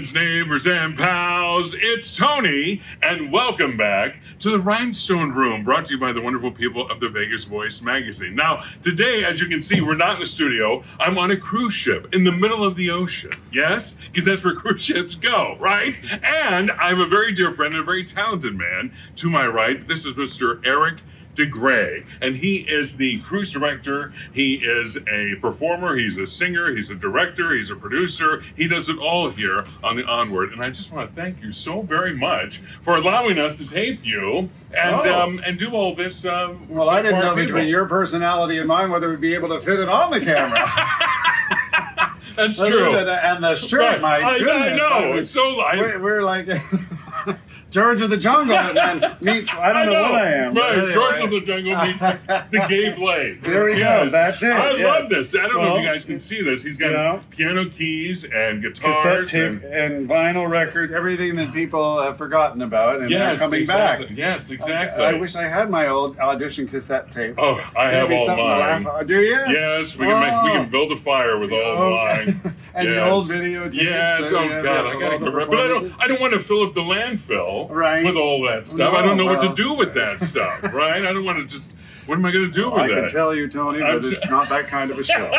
Friends, neighbors, and pals, it's Tony, and welcome back to the Rhinestone Room, brought to you by the wonderful people of the Vegas Voice magazine. Now, today, as you can see, we're not in the studio. I'm on a cruise ship in the middle of the ocean. Yes? Because that's where cruise ships go, right? And I have a very dear friend and a very talented man to my right. This is Mr. Eric DeGray, and he is the cruise director. He is a performer, he's a singer, he's a director, he's a producer. He does it all here on the Onward, and I just want to thank you so very much for allowing us to tape you and do all this. Well, I didn't know between your personality and mine whether we'd be able to fit it on the camera. That's true. And the shirt, my goodness. I know, it's so light. We're like George of the Jungle and meets, I don't know what I am. Right, anyway. George of the Jungle meets the gay blade. There we go, that's it. I love this. I don't know if you guys can see this. He's got piano keys and guitars. Cassette tapes and vinyl records, everything that people have forgotten about and they're coming back. Yes, exactly. I wish I had my old audition cassette tapes. Oh, I have all mine. Do you? Yes, we can build a fire with all mine. And the old videotapes. Yes, God, I gotta go. But I don't want to fill up the landfill with all that stuff. No, I don't know what to do with that stuff, right? I don't want to just. What am I going to do with that? I can tell you, Tony, but it's not that kind of a show.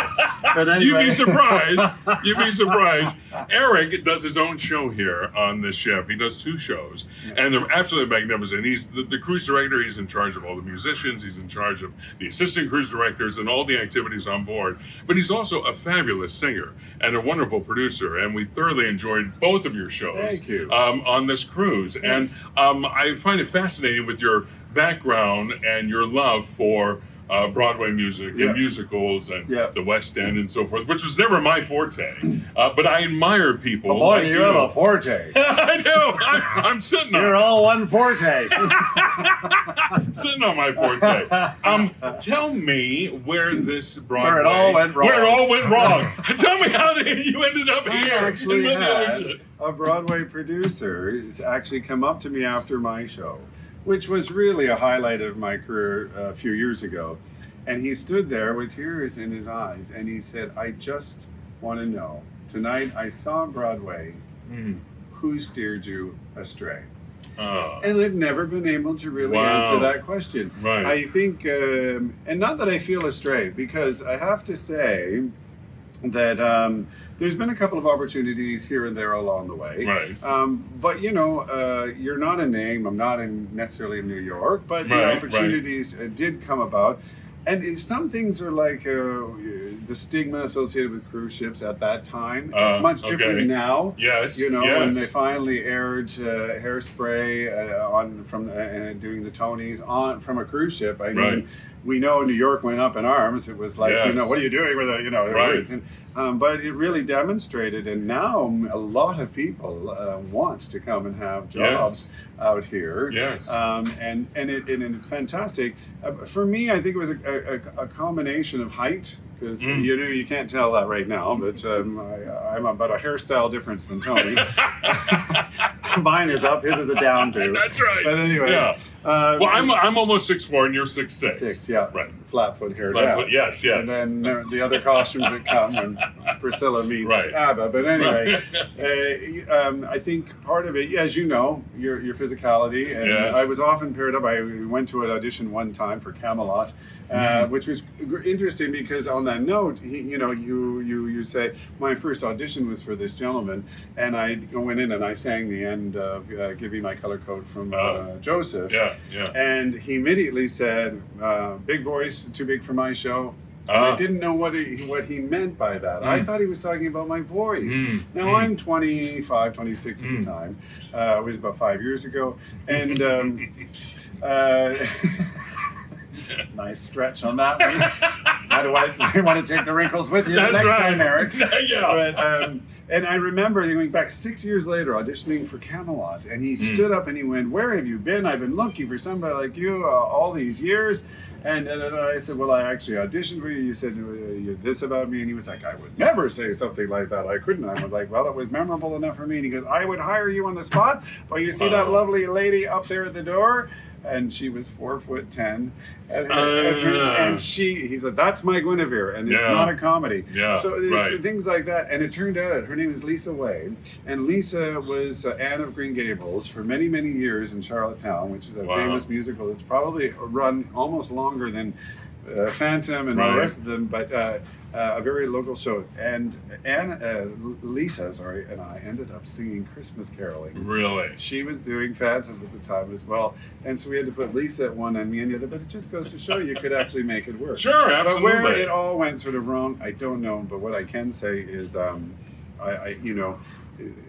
But anyway. You'd be surprised. You'd be surprised. Eric does his own show here on this ship. He does 2 shows, and they're absolutely magnificent. He's the cruise director. He's in charge of all the musicians. He's in charge of the assistant cruise directors and all the activities on board. But he's also a fabulous singer and a wonderful producer, and we thoroughly enjoyed both of your shows. Thank you. On this cruise. And I find it fascinating with your background and your love for Broadway music and musicals and the West End and so forth, which was never my forte. But I admire people. Oh boy, like you have a forte. I know. I'm sitting on it. You're all one forte. Sitting on my forte. Tell me where this Broadway... Where it all went wrong. Where it all went wrong. Tell me how you ended up I here. actually had a Broadway producer actually come up to me after my show, which was really a highlight of my career a few years ago. And he stood there with tears in his eyes and he said, I just want to know, tonight I saw Broadway, who steered you astray? And I've never been able to really answer that question. Right. I think, and not that I feel astray, because I have to say that there's been a couple of opportunities here and there along the way. Right. But you know, you're not a name. I'm not necessarily in New York, but the opportunities did come about. And some things are like the stigma associated with cruise ships at that time. It's much different now. Yes. You know, when they finally aired Hairspray from doing the Tonys from a cruise ship. I mean, we know New York went up in arms. It was like, you know, what are you doing with it? You know, but it really demonstrated. And now a lot of people want to come and have jobs out here. Yes. And it's fantastic. For me, I think it was a combination of height, because you know you can't tell that right now, but I'm about a hairstyle difference than Tony. Mine is up, his is a down too. That's right. But anyway, well, I'm almost 6'4" and you're 6'6". 6, yeah, right. Flat foot hair. Yes. And then the other costumes that come when Priscilla meets ABBA. But anyway, I think part of it, as you know, your physicality. And I was often paired up. I went to an audition one time for Camelot, which was interesting because on that note, you say my first audition was for this gentleman, and I went in and I sang the end of "Give Me My Color Code" from Joseph. And he immediately said, "Big voice, too big for my show." And I didn't know what he meant by that. I thought he was talking about my voice. Now I'm 25, 26 at the time. It was about 5 years ago, and nice stretch on that one. I want to take the wrinkles with you the next time, Eric. But, and I remember going back 6 years later, auditioning for Camelot, and he stood up and he went, "Where have you been? I've been looking for somebody like you all these years." And I said, "Well, I actually auditioned for you. You said this about me." And he was like, "I would never say something like that. I couldn't." I was like, "Well, it was memorable enough for me." And he goes, "I would hire you on the spot, but you see that lovely lady up there at the door?" and she was 4'10", and he said, "That's my Guinevere," and it's not a comedy. Yeah, so there's things like that, and it turned out her name is Lisa Way, and Lisa was Anne of Green Gables for many, many years in Charlottetown, which is a famous musical. It's probably run almost longer than Phantom and the rest of them, but a very local show. And Lisa, and I ended up singing Christmas caroling. Really? She was doing Phantom at the time as well, and so we had to put Lisa at one and me on the other. But it just goes to show you could actually make it work. Sure, absolutely. But where it all went sort of wrong, I don't know. But what I can say is,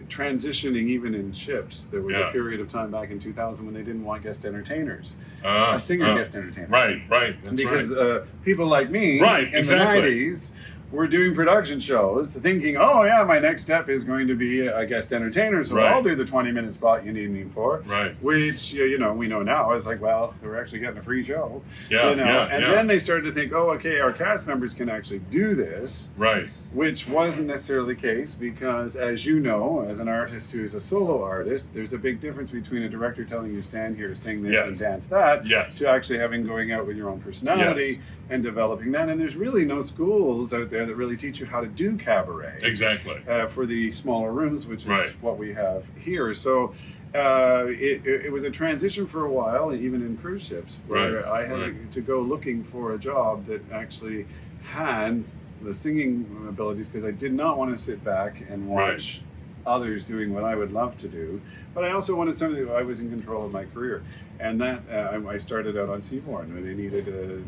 transitioning even in ships, there was a period of time back in 2000 when they didn't want guest entertainers, a singer guest entertainer. Right. That's because people like me in the 90s were doing production shows thinking, oh yeah, my next step is going to be a guest entertainer, so I'll do the 20-minute spot you need me for. Right. Which, we know now is like, well, we're actually getting a free show. Then they started to think, oh, okay, our cast members can actually do this. Right. Which wasn't necessarily the case because, as you know, as an artist who is a solo artist, there's a big difference between a director telling you stand here, sing this, and dance that, to actually going out with your own personality and developing that. And there's really no schools out there that really teach you how to do cabaret. Exactly. For the smaller rooms, which is what we have here. So it was a transition for a while, even in cruise ships, where I had to go looking for a job that actually had the singing abilities, because I did not want to sit back and watch others doing what I would love to do, but I also wanted something that I was in control of my career. And that I started out on Seabourn, where they needed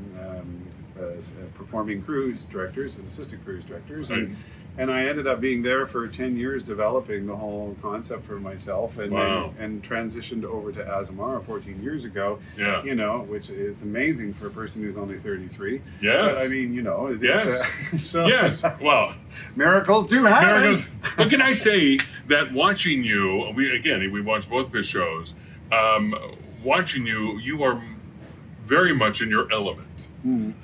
performing cruise directors and assistant cruise directors, and I ended up being there for 10 years developing the whole concept for myself, and transitioned over to Azamara 14 years ago. Which is amazing for a person who's only 33. Yes. But I mean, it's, well, miracles do happen. But can I say that watching you, we watched both of his shows, watching you are very much in your element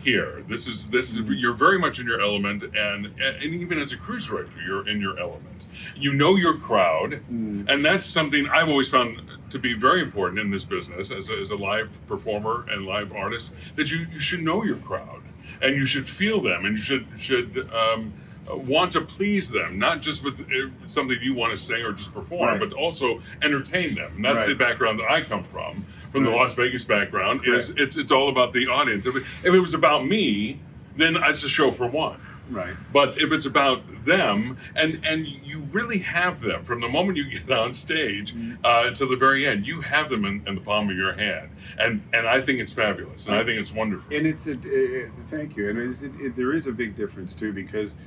here. This is you're very much in your element, and even as a cruise director, you're in your element. You know your crowd, and that's something I've always found to be very important in this business as a live performer and live artist, that you should know your crowd, and you should feel them, and you should want to please them, not just with something you want to sing or just perform, but also entertain them. And that's the background that I come from the Las Vegas background. Is it's all about the audience. If it was about me, then it's a show for one. Right. But if it's about them, and you really have them from the moment you get on stage to the very end, you have them in the palm of your hand, and I think it's fabulous, and I think it's wonderful. And thank you. And there is a big difference too, because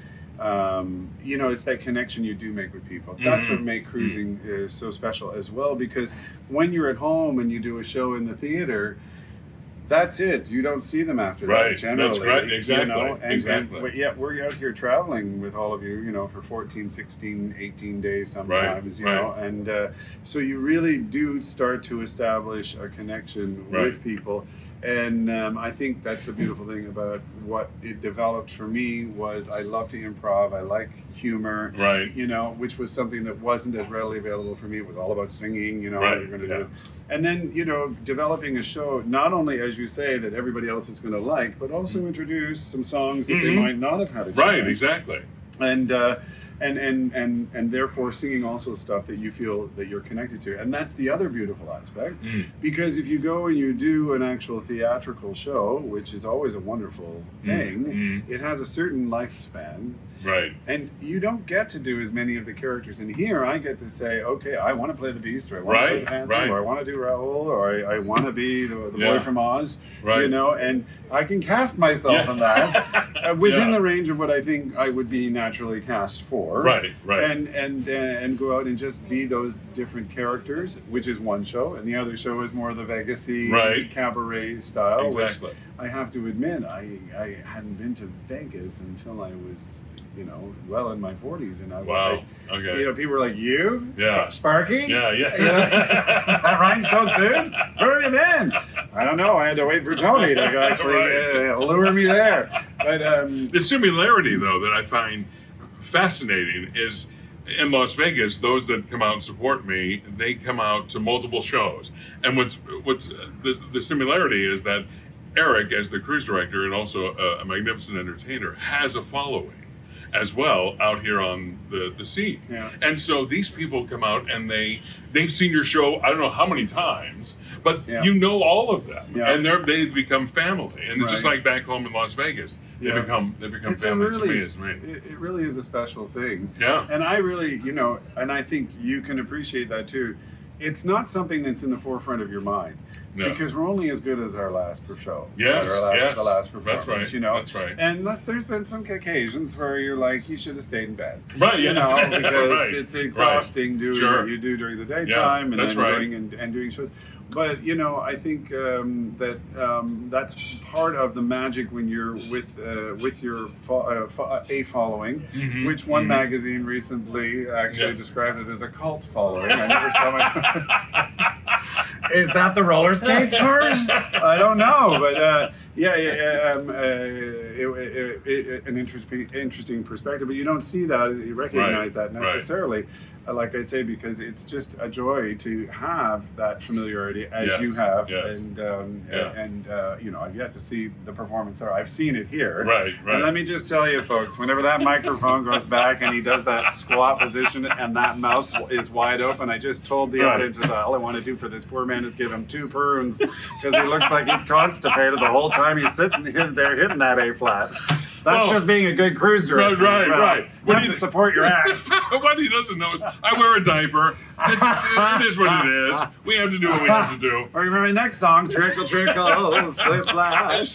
it's that connection you do make with people. That's what makes cruising so special as well, because when you're at home and you do a show in the theater, that's it. You don't see them after that, generally. That's right, exactly. But yet we're out here traveling with all of you, for 14, 16, 18 days sometimes, and so you really do start to establish a connection with people. And I think that's the beautiful thing about what it developed for me was I love to improv. I like humor, which was something that wasn't as readily available for me. It was all about singing, what you're going to do. And then, developing a show, not only, as you say, that everybody else is going to like, but also introduce some songs that they might not have had a chance. Right, exactly. And therefore singing also stuff that you feel that you're connected to. And that's the other beautiful aspect, because if you go and you do an actual theatrical show, which is always a wonderful thing, it has a certain lifespan. Right. And you don't get to do as many of the characters. And here I get to say, okay, I want to play the Beast, or I want to play the Phantom, or I want to do Raoul, or I want to be the boy from Oz, and I can cast myself in that within the range of what I think I would be naturally cast for. Right. And go out and just be those different characters, which is one show, and the other show is more the Vegas-y cabaret style. Exactly. Which I have to admit, I hadn't been to Vegas until I was, well in my 40s, and I was people were like, you? Sparky? That Rhinestone suit? Where have you been? I don't know. I had to wait for Tony to actually lure me there. But the similarity, though, that I find fascinating is in Las Vegas, those that come out and support me, they come out to multiple shows. And what's the similarity is that Eric, as the cruise director and also a magnificent entertainer, has a following as well out here on the sea. Yeah. And so these people come out and they've seen your show I don't know how many times, but you know all of them, and they've become family. And it's just like back home in Las Vegas, they become family to me. It really is a special thing. Yeah. And I really, and I think you can appreciate that too. It's not something that's in the forefront of your mind. No. Because we're only as good as our last show. Yes, the last performance. That's right. That's right. And there's been some occasions where you're like, you should have stayed in bed. Right. Because it's exhausting doing what you do during the daytime and then doing shows. But I think that's part of the magic when you're with your following, which one magazine recently actually described it as a cult following. I never saw my. Is that the roller skates part? I don't know, but an interesting perspective. But you don't see that, you recognize that necessarily. Like I say, because it's just a joy to have that familiarity as you have, and I've yet to see the performance there. I've seen it here. Right. And let me just tell you, folks, whenever that microphone goes back and he does that squat position and that mouth is wide open, I just told the audience that all I want to do for this poor man is give him 2 prunes because he looks like he's constipated the whole time he's sitting there hitting that A flat. That's just being a good cruise director. Right. You have to support your act. What he doesn't know is I wear a diaper. It is what it is. We have to do what we have to do. Or remember my next song, Trickle, Trickle, Splish, Splash.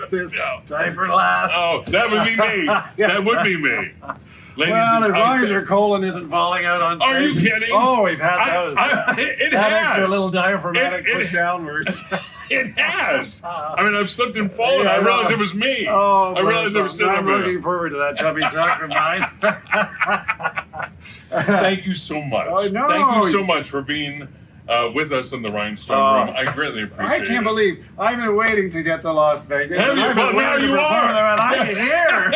This diaper lasts. Oh, that would be me. That would be me. Ladies as long as your colon isn't falling out on stage. Are you kidding? Oh, we've had those. It that has. Extra little diaphragmatic push downwards. It has. I mean, I've slipped and fallen. I realized it was me. Oh, I realized I was sitting I'm looking forward to that chubby tuck of mine. Thank you so much. Thank you so much for being with us in the Rhinestone Room. I greatly appreciate it. I can't believe I've been waiting to get to Las Vegas. Now you are. And I'm here.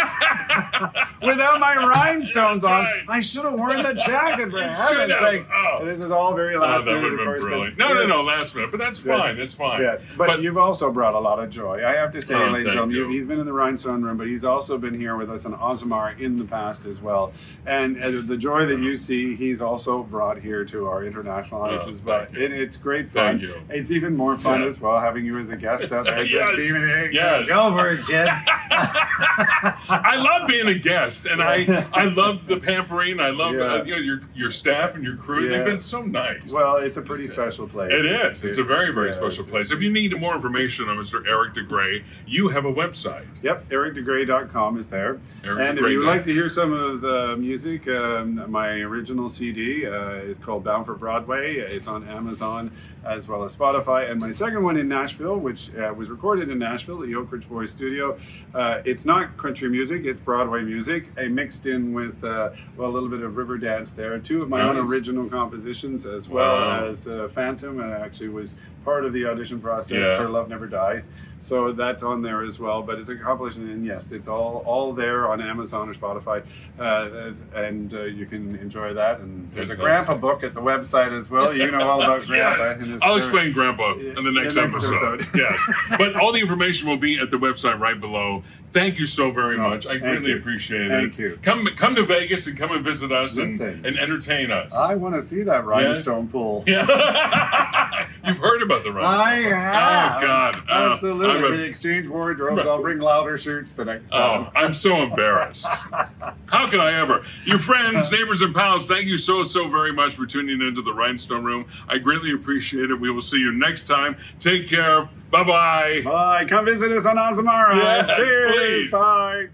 Without my rhinestones on. I should have worn the jacket, for heaven's sakes. This is all very last minute. That would have been brilliant. No, last minute. But that's fine. It's fine. Yeah. But you've also brought a lot of joy. I have to say, ladies and gentlemen, he's been in the Rhinestone Room, but he's also been here with us on Azamara in the past as well. And the joy that you see, he's also brought here to our international audiences. But it's great fun. Thank you. It's even more fun as well having you as a guest out there. Just beaming in. Yes. Go for it, kid. I love being a guest, and I love the pampering. I love your staff and your crew. They've been so nice. Well, it's a pretty special place. It is. It's a very, very special place. If you need more information on Mr. Eric DeGray, you have a website. Yep, ericdegray.com is there. And if you would like to hear some of the music, my original CD is called Bound for Broadway. It's on Amazon as well as Spotify. And my second one in Nashville, which was recorded in Nashville, the Oak Ridge Boys studio. It's not country music, it's Broadway music. I mixed in with a little bit of river dance there. 2 of my own original compositions, as well as Phantom, actually was part of the audition process for Love Never Dies. So that's on there as well. But it's a compilation, and yes, it's all there on Amazon or Spotify, and you can enjoy that. And there's a Grandpa book at the website as well. You know all about Grandpa. Yes. I'll explain Grandpa in the next episode. Yes, but all the information will be at the website right below. Thank you so very much. I greatly appreciate it. Thank you. Come to Vegas and come and visit us and entertain us. I want to see that rhinestone pool. Yeah. You've heard about the rhinestone. I have. Oh, God. Absolutely. We exchange wardrobes. I'll bring louder shirts the next time. I'm so embarrassed. How can I ever? Your friends, neighbors, and pals, thank you so very much for tuning into the Rhinestone Room. I greatly appreciate it. We will see you next time. Take care. Bye-bye. Bye. Come visit us on Azamara. Yes, Cheers. please. Bye.